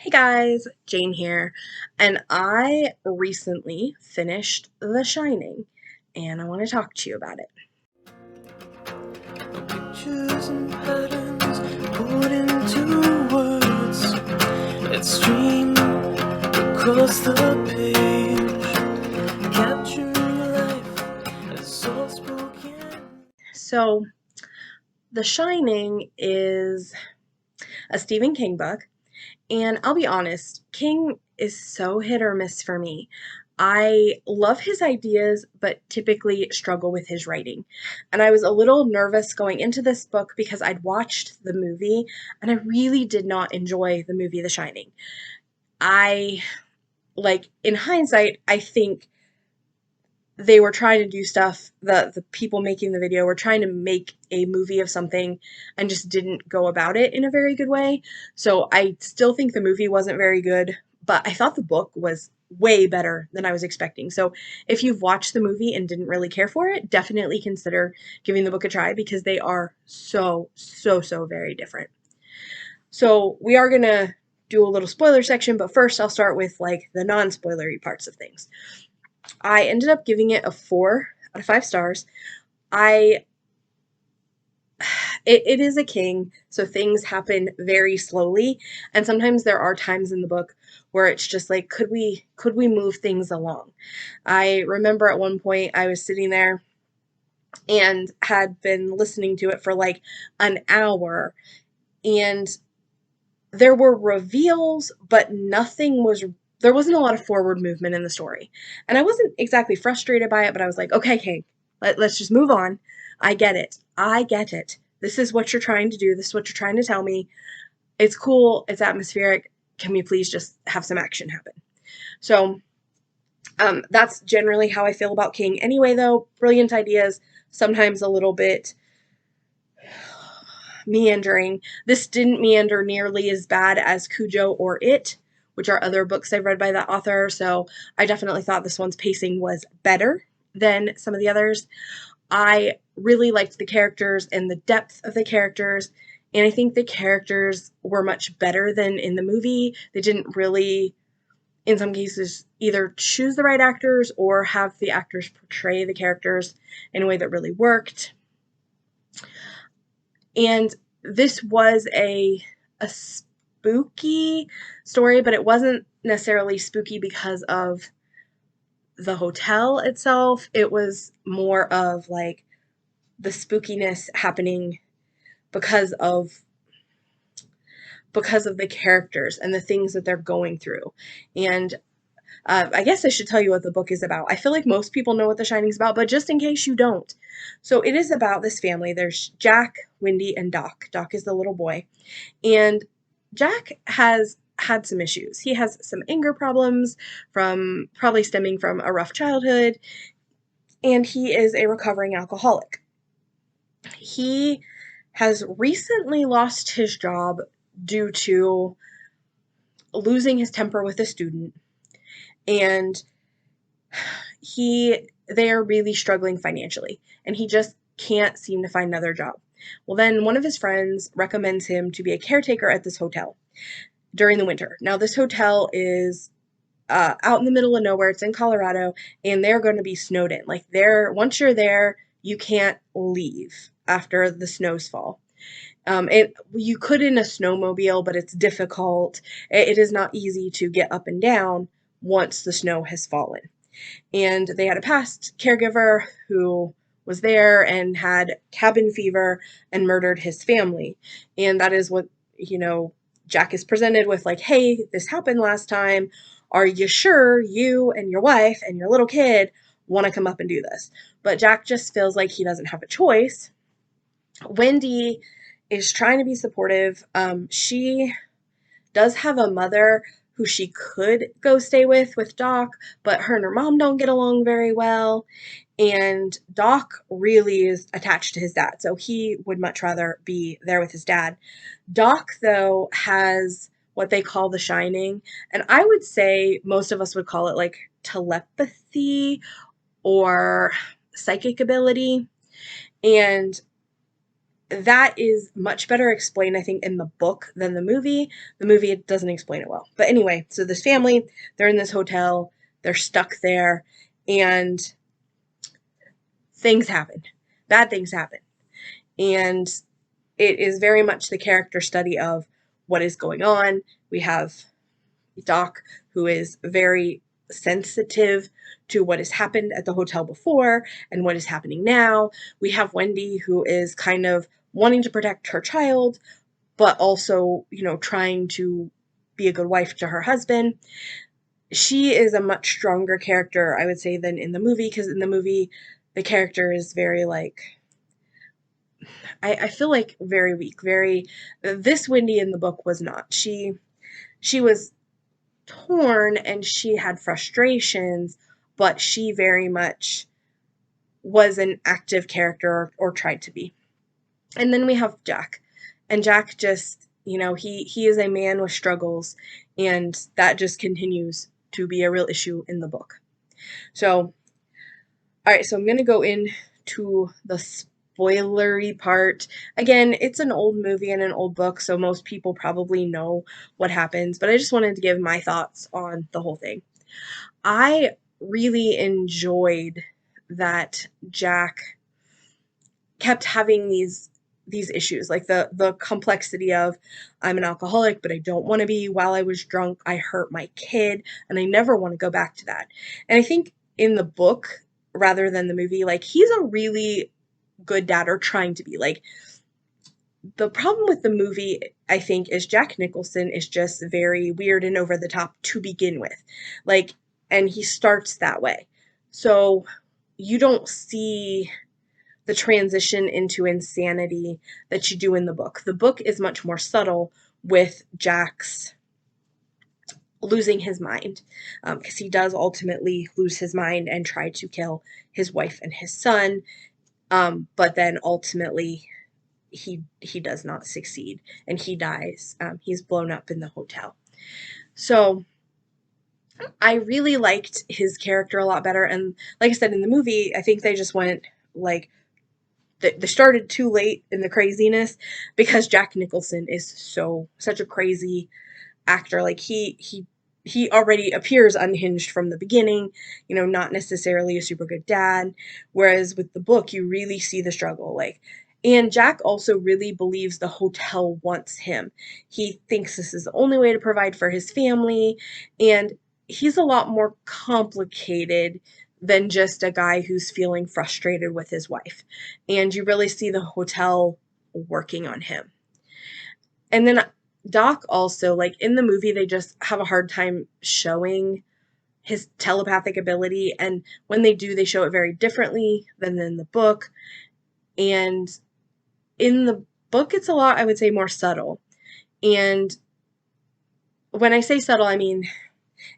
Hey guys, Jane here, and I recently finished The Shining, and I want to talk to you about it. Pictures and patterns put into words that stream across the page, capturing life as soft spoken. So, The Shining is a Stephen King book, and I'll be honest, King is so hit or miss for me. I love his ideas, but typically struggle with his writing. And I was a little nervous going into this book because I'd watched the movie and I really did not enjoy the movie The Shining. I, like, in hindsight, I think they were trying to do stuff, the people making the video were trying to make a movie of something and just didn't go about it in a very good way. So I still think the movie wasn't very good, but I thought the book was way better than I was expecting. So if you've watched the movie and didn't really care for it, definitely consider giving the book a try because they are so very different. So we are going to do a little spoiler section, but first I'll start with like the non-spoilery parts of things. I ended up giving it a 4 out of 5 stars. I it is a King, so things happen very slowly, and sometimes there are times in the book where it's just like could we move things along. I remember at one point I was sitting there and had been listening to it for like an hour, and there were reveals, but there wasn't a lot of forward movement in the story. And I wasn't exactly frustrated by it, but I was like, okay, King, let's just move on. I get it. I get it. This is what you're trying to do. This is what you're trying to tell me. It's cool. It's atmospheric. Can we please just have some action happen? So that's generally how I feel about King. Anyway, though, brilliant ideas, sometimes a little bit meandering. This didn't meander nearly as bad as Cujo or It, which are other books I've read by that author, so I definitely thought this one's pacing was better than some of the others. I really liked the characters and the depth of the characters, and I think the characters were much better than in the movie. They didn't really, in some cases, either choose the right actors or have the actors portray the characters in a way that really worked. And this was a spooky story, but it wasn't necessarily spooky because of the hotel itself. It was more of like the spookiness happening because of the characters and the things that they're going through. And I guess I should tell you what the book is about. I feel like most people know what The Shining's about, but just in case you don't. So it is about this family. There's Jack, Wendy, and Doc. Doc is the little boy. And Jack has had some issues. He has some anger problems from probably stemming from a rough childhood, and he is a recovering alcoholic. He has recently lost his job due to losing his temper with a student, and they are really struggling financially, and he just can't seem to find another job. Well, then one of his friends recommends him to be a caretaker at this hotel during the winter. Now, this hotel is out in the middle of nowhere. It's in Colorado, and they're going to be snowed in. Like, once you're there, you can't leave after the snows fall. You could in a snowmobile, but it's difficult. It is not easy to get up and down once the snow has fallen. And they had a past caregiver who was there and had cabin fever and murdered his family. And that is what, Jack is presented with, like, hey, this happened last time. Are you sure you and your wife and your little kid want to come up and do this? But Jack just feels like he doesn't have a choice. Wendy is trying to be supportive. She does have a mother who she could go stay with Doc, but her and her mom don't get along very well. And Doc really is attached to his dad, so he would much rather be there with his dad. Doc, though, has what they call the shining, and I would say most of us would call it like telepathy or psychic ability. And that is much better explained, I think, in the book than the movie. The movie, it doesn't explain it well. But anyway, so this family, they're in this hotel, they're stuck there, and things happen. Bad things happen. And it is very much the character study of what is going on. We have Doc, who is very sensitive to what has happened at the hotel before and what is happening now. We have Wendy, who is kind of wanting to protect her child, but also, trying to be a good wife to her husband. She is a much stronger character, I would say, than in the movie, because in the movie, the character is very, like, I feel like very weak, this Wendy in the book was not. She was torn and she had frustrations, but she very much was an active character, or tried to be. And then we have Jack. And Jack just, he is a man with struggles, and that just continues to be a real issue in the book. So, all right, so I'm going to go into the spoilery part. Again, it's an old movie and an old book, so most people probably know what happens, but I just wanted to give my thoughts on the whole thing. I really enjoyed that Jack kept having these issues, like the complexity of, I'm an alcoholic, but I don't want to be. While I was drunk, I hurt my kid, and I never want to go back to that. And I think in the book, rather than the movie, like, he's a really good dad, or trying to be. Like, the problem with the movie, I think, is Jack Nicholson is just very weird and over the top to begin with. Like, and he starts that way. So you don't see the transition into insanity that you do in the book. The book is much more subtle with Jack's losing his mind, because he does ultimately lose his mind and try to kill his wife and his son, but then ultimately he does not succeed, and he dies. He's blown up in the hotel. So I really liked his character a lot better, and like I said, in the movie, I think they just went, like, they started too late in the craziness, because Jack Nicholson is such a crazy actor. Like, he already appears unhinged from the beginning, not necessarily a super good dad, whereas with the book, you really see the struggle. Like, and Jack also really believes the hotel wants him. He thinks this is the only way to provide for his family, and he's a lot more complicated than just a guy who's feeling frustrated with his wife. And you really see the hotel working on him. And then Doc also, like, in the movie, they just have a hard time showing his telepathic ability, and when they do, they show it very differently than in the book. And in the book, it's a lot, I would say, more subtle. And when I say subtle, I mean,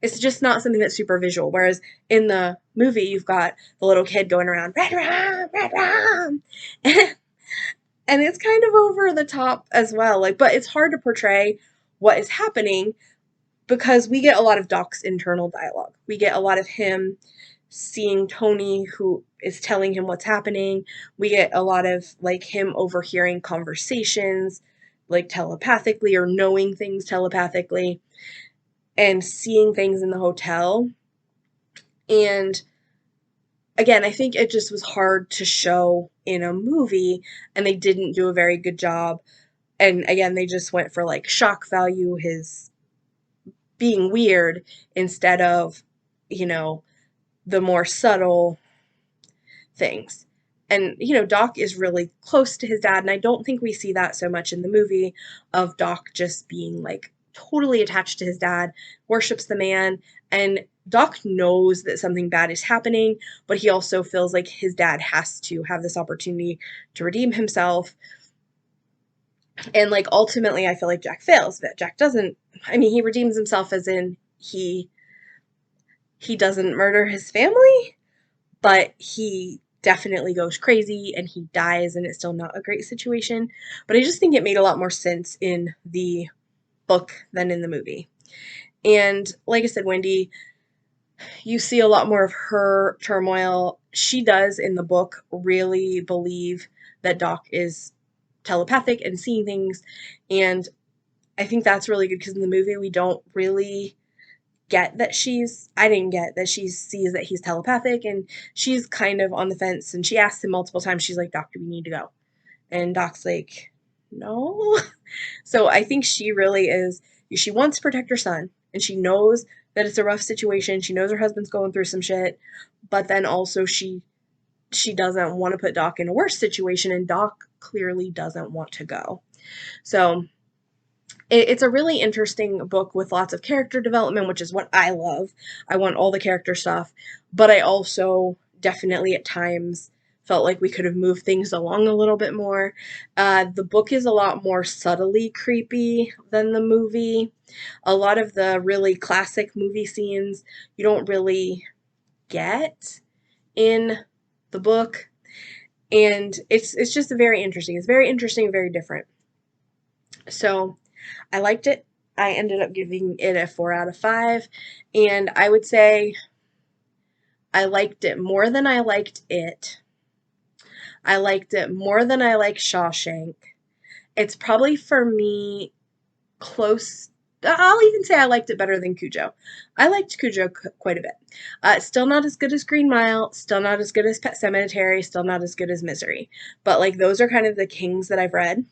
it's just not something that's super visual. Whereas in the movie, you've got the little kid going around, red rum, red rum. And it's kind of over the top as well. Like, but it's hard to portray what is happening, because we get a lot of Doc's internal dialogue. We get a lot of him seeing Tony, who is telling him what's happening. We get a lot of, like, him overhearing conversations, like, telepathically, or knowing things telepathically, and seeing things in the hotel. And again, I think it just was hard to show in a movie, and they didn't do a very good job. And again, they just went for, like, shock value, his being weird, instead of, the more subtle things. And, Doc is really close to his dad, and I don't think we see that so much in the movie, of Doc just being, like, totally attached to his dad, worships the man, and Doc knows that something bad is happening, but he also feels like his dad has to have this opportunity to redeem himself. And, like, ultimately, I feel like Jack fails, that Jack doesn't, I mean, he redeems himself as in he doesn't murder his family, but he definitely goes crazy and he dies, and it's still not a great situation. But I just think it made a lot more sense in the book than in the movie. And like I said, Wendy, you see a lot more of her turmoil. She does, in the book, really believe that Doc is telepathic and seeing things. And I think that's really good because in the movie we don't really get that I didn't get that she sees that he's telepathic, and she's kind of on the fence, and she asks him multiple times, she's like, Doctor, we need to go. And Doc's like, no. So I think she really is, she wants to protect her son, and she knows that it's a rough situation. She knows her husband's going through some shit, but then also she doesn't want to put Doc in a worse situation, and Doc clearly doesn't want to go. So it's a really interesting book with lots of character development, which is what I love. I want all the character stuff, but I also definitely at times felt like we could have moved things along a little bit more. The book is a lot more subtly creepy than the movie. A lot of the really classic movie scenes you don't really get in the book, and it's just very interesting. It's very interesting, very different. So I liked it. I ended up giving it a 4 out of 5, and I would say I liked it more than I liked it. I liked it more than I like Shawshank. It's probably for me close. I'll even say I liked it better than Cujo. I liked Cujo quite a bit. Still not as good as Green Mile, still not as good as Pet Sematary, still not as good as Misery. But like those are kind of the kings that I've read,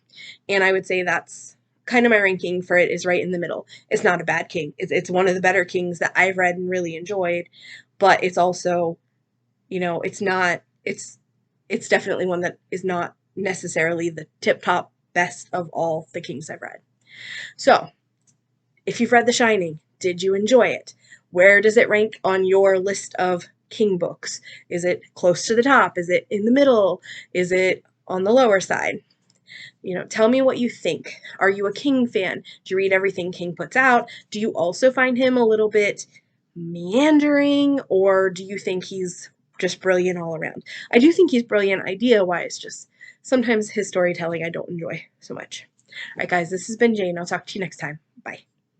and I would say that's kind of my ranking for it is right in the middle. It's not a bad king. It's one of the better kings that I've read and really enjoyed, but it's also, it's definitely one that is not necessarily the tip-top best of all the kings I've read. So, if you've read The Shining, did you enjoy it? Where does it rank on your list of king books? Is it close to the top? Is it in the middle? Is it on the lower side? Tell me what you think. Are you a King fan? Do you read everything King puts out? Do you also find him a little bit meandering, or do you think he's just brilliant all around? I do think he's brilliant idea-wise, just sometimes his storytelling I don't enjoy so much. All right, guys, this has been Jane. I'll talk to you next time. Bye.